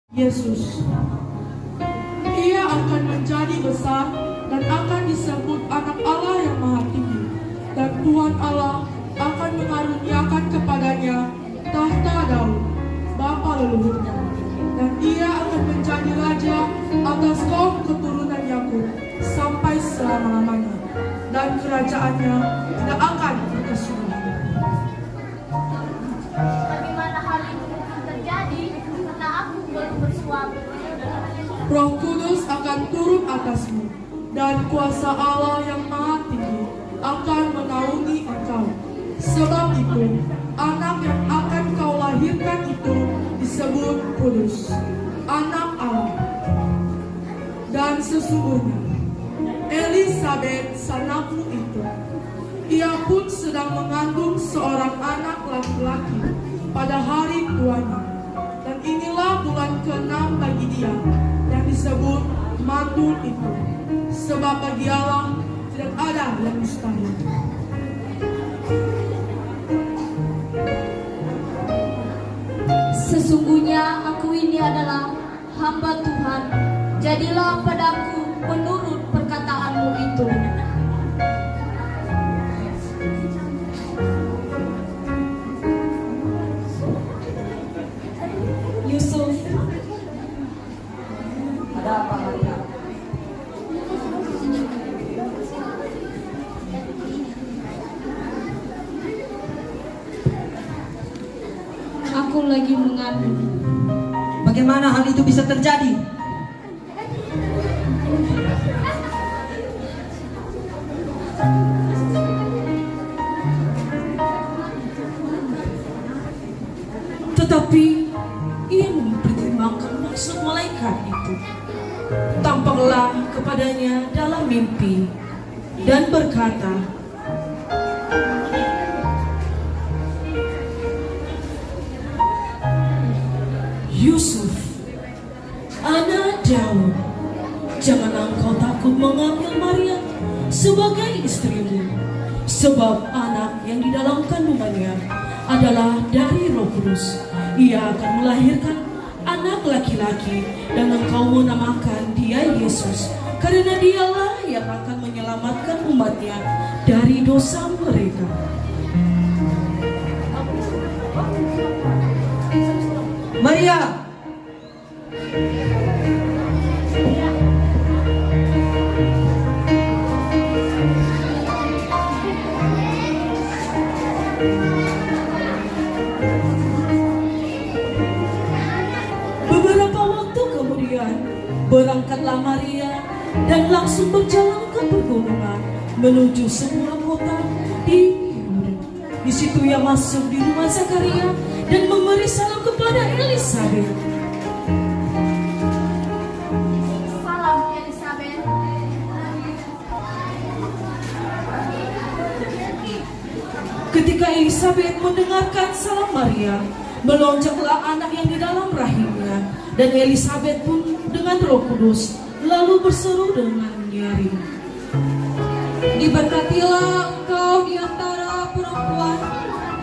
Yesus. Ia akan menjadi besar dan akan disebut Anak Allah yang Maha Tinggi. Dan Tuhan Allah akan mengaruniakan kepadanya tahta Daud, bapa leluhurnya. Dan ia akan menjadi raja atas kaum keturunan Yakub sampai selama-lamanya. Dan kerajaannya tidak akan berkesudahan. Bagaimana hal itu mungkin terjadi karena aku belum bersuami? Roh Kudus akan turun atasmu, dan kuasa Allah yang Maha Tinggi akan menaungi engkau. Sebab itu, anak yang akan kau lahirkan itu disebut kudus, anak Allah. Dan sesungguhnya, Elisabet sanakmu itu, ia pun sedang mengandung seorang anak laki-laki pada hari tuanya. Dan inilah bulan ke-6 bagi dia, yang disebut mantul itu. Sebab bagi Allah tidak ada yang mustahil. Sesungguhnya aku ini adalah hamba Tuhan. Jadilah padaku menurut perkataanmu itu. Yusuf, Ada apa, Maria? aku lagi mengandung. Bagaimana hal itu bisa terjadi? Tetapi ia mempertimbangkan maksud malaikat itu. Tampaklah kepadanya dalam mimpi dan berkata, Yusuf, anak Daud, janganlah engkau takut mengambil Maria sebagai istrimu, sebab anak yang di dalam kandungannya adalah dari Roh Kudus. Ia akan melahirkan anak laki-laki, dan engkau menamakan dia Yesus, karena dialah yang akan menyelamatkan umatnya dari dosa mereka. Maria, Beberapa waktu kemudian, berangkatlah Maria dan langsung berjalan ke pegunungan menuju sebuah kota di Yehuda. Di situ ia masuk di rumah Zakaria dan memberi salam kepada Elisabet. Salam Elisabet. Ketika Elisabet mendengarkan salam Maria, melonjaklah anak yang di dalam rahimnya, dan Elisabet pun dengan Roh Kudus lalu berseru dengan nyaring, Diberkatilah engkau di antara perempuan,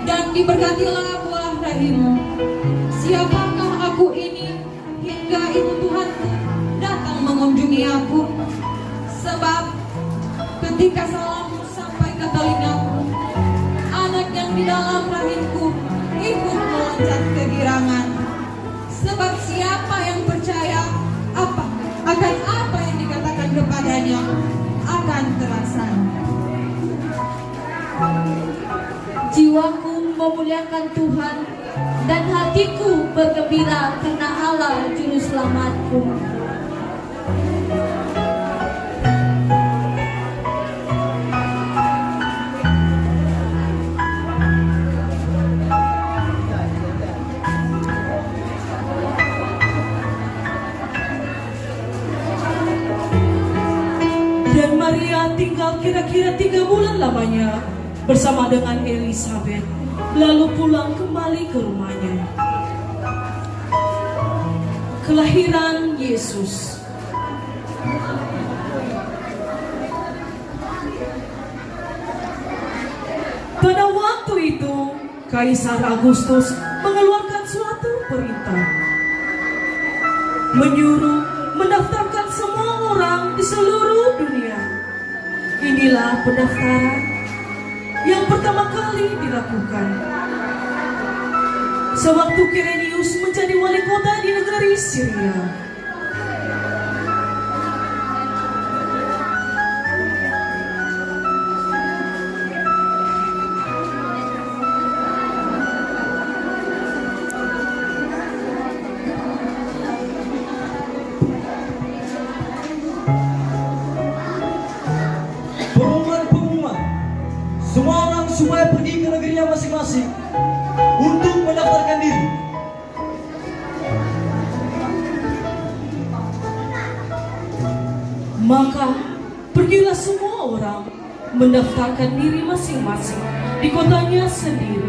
dan diberkatilah buah rahimmu. Siapakah aku ini hingga ibu Tuhanku datang mengunjungi aku? Sebab ketika salammu sampai ke telingaku, anak yang di dalam rahimku ikut meloncat kegirangan. Sebab siapa yang percaya akan apa yang dikatakan kepadanya akan terlaksana. Jiwaku memuliakan Tuhan, dan hatiku bergembira karena Allah Juru Selamatku. dan Maria tinggal kira-kira 3 bulan lamanya bersama dengan Elisabet, lalu pulang kembali ke rumahnya. Kelahiran Yesus. Pada waktu itu, Kaisar Agustus mengeluarkan suatu perintah menyuruh mendaftarkan semua orang di seluruh dunia. Inilah pendaftaran yang pertama kali dilakukan sewaktu Kirenius menjadi wali kota di negeri Syria. Pengumuman, semua orang supaya pergi ke negerinya masing-masing untuk mendaftarkan diri. Maka pergilah semua orang mendaftarkan diri masing-masing di kotanya sendiri.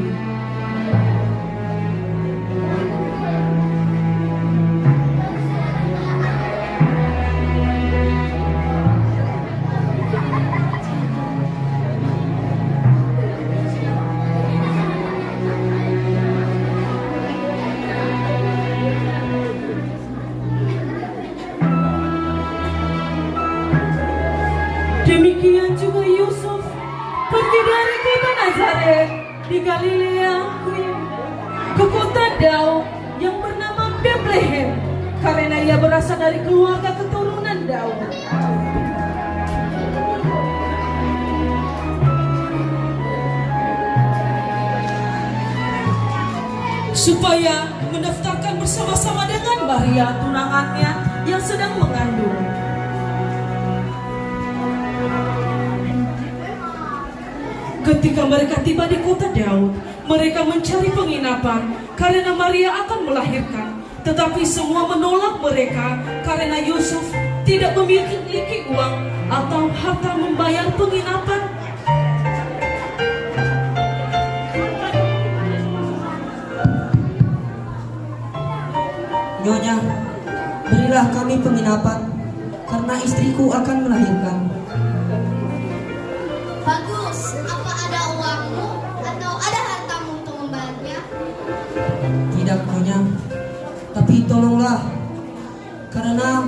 Demikian juga Yusuf pergi dari kota Nazaret di Galilea ke kota Daud yang bernama Bethlehem karena ia berasal dari keluarga keturunan Daud. Supaya mendaftarkan bersama-sama dengan Maria tunangannya yang sedang mengandung. Ketika mereka tiba di kota Daud, mereka mencari penginapan karena Maria akan melahirkan. Tetapi semua menolak mereka karena Yusuf tidak memiliki uang atau harta membayar penginapan. Nyonya, berilah kami penginapan karena istriku akan melahirkan. Bagus, apa ada uangmu atau ada hartamu untuk membayarnya? Tidak, Nyonya, tapi tolonglah karena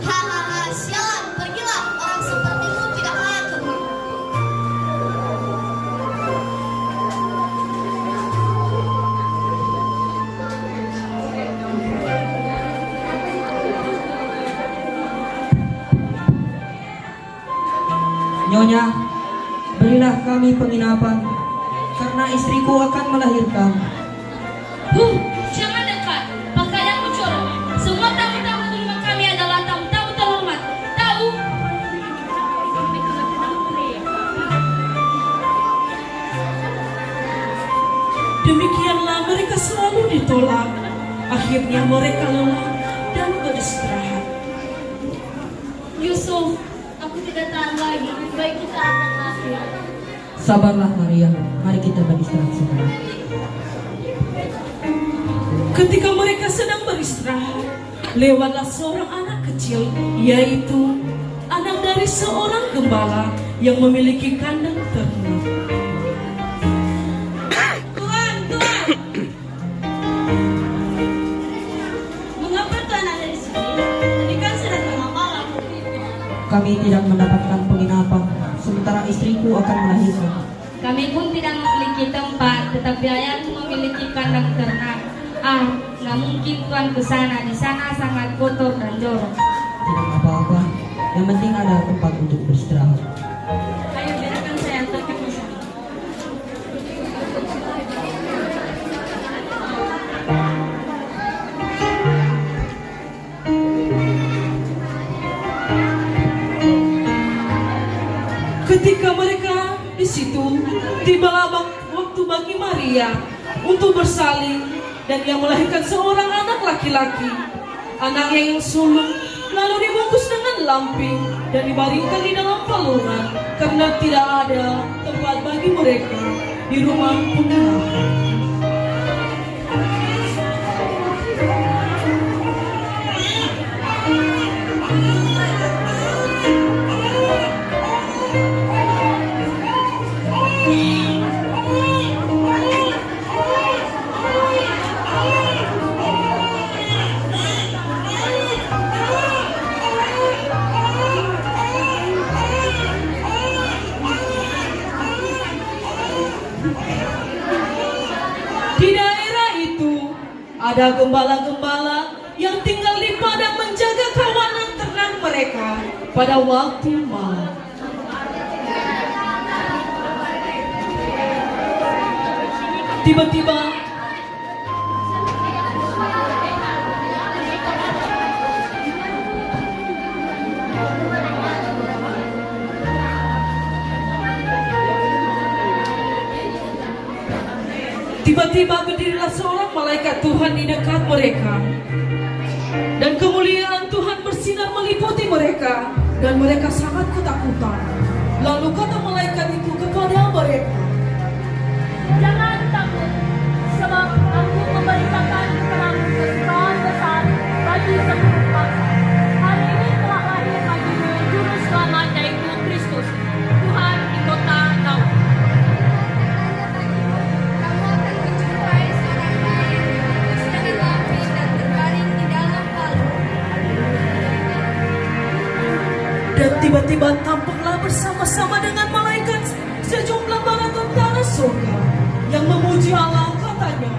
Hahaha, sialan, pergilah, orang sepertimu tidak layak ke rumahku. Nyonya, berilah kami penginapan karena istriku akan melahirkan. Jangan dekat, pakaianmu jorok. Semua tamu-tamu di rumah kami adalah tamu-tamu terhormat. Tahu? Demikianlah mereka selalu ditolak. Akhirnya mereka lelah dan beristirahat. Yusuf, aku tidak tahan lagi. Baik kita akan lahir. Sabarlah Maria, mari kita beristirahat sekarang. Ketika mereka sedang beristirahat, lewatlah seorang anak kecil, yaitu anak dari seorang gembala yang memiliki kandang ternak. Tuan, mengapa Tuan ada di sini? Tadi kan sudah tengah malam. Kami tidak mendapatkan penginapan, sementara istriku akan melahirkan. Kami pun tidak memiliki tempat, tetapi ayahku memiliki kandang ternak. Nggak mungkin Tuan ke sana. Di sana sangat kotor dan jorok. Tidak apa-apa, yang penting ada tempat untuk beristirahat. Ayo biarkan saya antarkan ke sana. Ketika mereka di situ, tibalah waktu bagi Maria untuk bersalin dan ia melahirkan seorang anak laki-laki. Anaknya yang sulung lalu dibungkus dengan lampin dan dibaringkan di dalam palungan karena tidak ada tempat bagi mereka di rumah penginapan. ada gembala-gembala yang tinggal di padang menjaga kawanan ternak mereka pada waktu malam. Tiba-tiba berdirilah seorang malaikat Tuhan di dekat mereka. Dan kemuliaan Tuhan bersinar meliputi mereka. Dan mereka sangat ketakutan. Lalu kata malaikat itu kepada mereka, Jangan takut, sebab aku memberitakan kepadamu kesukaan besar bagi seluruh bangsa. Hari ini telah lahir bagimu Juru Selamat, yaitu Kristus, Tuhan di kota Daud. Kamu akan menjumpai seorang bayi setengah api dan terbaring di dalam palu. dan tiba-tiba tampaklah bersama-sama dengan malaikat sejumlah bala tentara surga yang memuji Allah, katanya,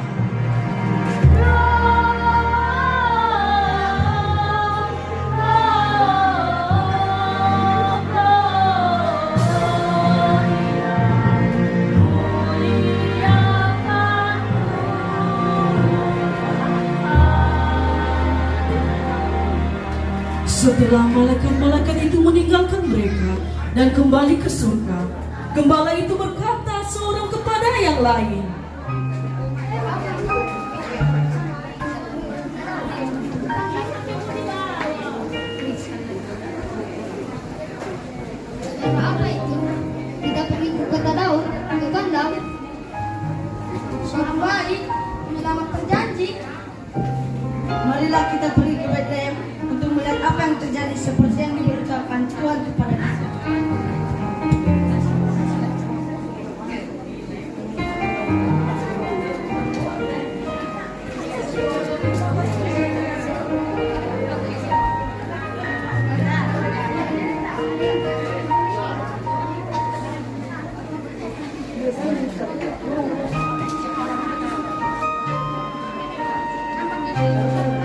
setelah malaikat-malaikat itu meninggalkan mereka dan kembali ke surga, gembala itu berkata seorang kepada yang lain, Apa itu? Kita pergi ke kota Daud, ke kandang. Seorang bayi menyelamat terjanji. Marilah kita pergi ke Bethlehem untuk melihat apa yang terjadi seperti yang diberitakan Tuhan kepada kita.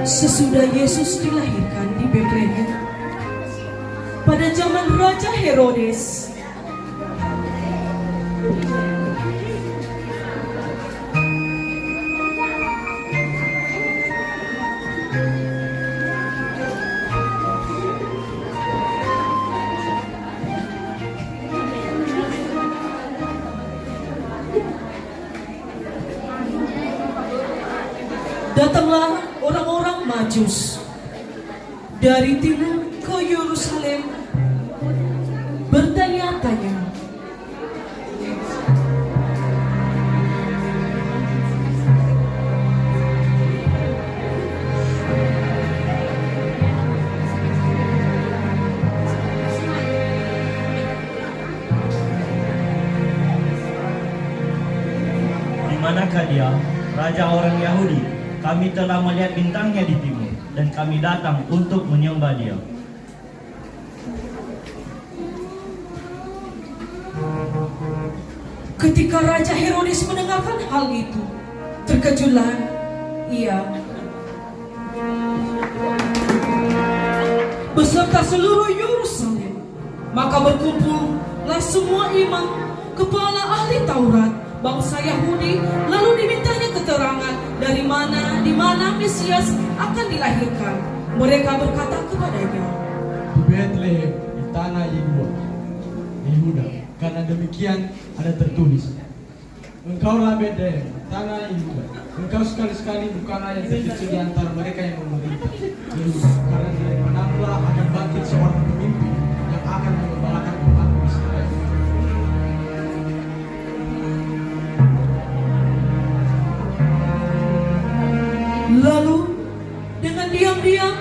sesudah Yesus dilahirkan di Bethlehem pada zaman Raja Herodes, datanglah orang-orang Majus dari timur ke Yerusalem bertanya-tanya, Di manakah dia, Raja orang Yahudi? Kami telah melihat bintangnya di timur, dan kami datang untuk menyembah dia. ketika Raja Herodes mendengarkan hal itu, terkejutlah ia beserta seluruh Yerusalem. Maka berkumpullah semua imam, kepala ahli Taurat, bangsa Yahudi, lalu dimintanya keterangan dari mana di mana Mesias akan dilahirkan. Mereka berkata kepadanya, di Bethlehem di tanah Yehuda, karena demikian ada tertulis, Engkaulah Bethlehem, tanah Yehuda, engkau sekali-sekali bukanlah yang terkecil di antara mereka yang memerintah Yehuda, karena dari manalah akan bangkit seorang pemimpin yang akan mengembalakan umat Israel. Lalu dengan diam-diam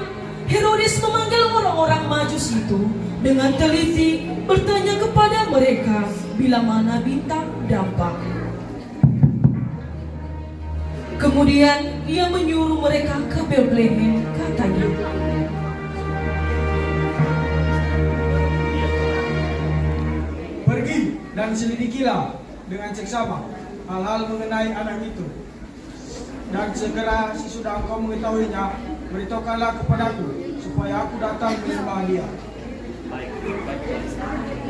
Herodes memanggil orang-orang Majus itu dengan teliti, bertanya kepada mereka bila mana bintang dampak. Kemudian ia menyuruh mereka ke Bethlehem, katanya, Pergi dan selidikilah dengan seksama hal-hal mengenai anak itu. Dan segera sesudah engkau mengetahuinya, beritahukanlah kepadaku, supaya aku datang menyembah dia. Baik, baik.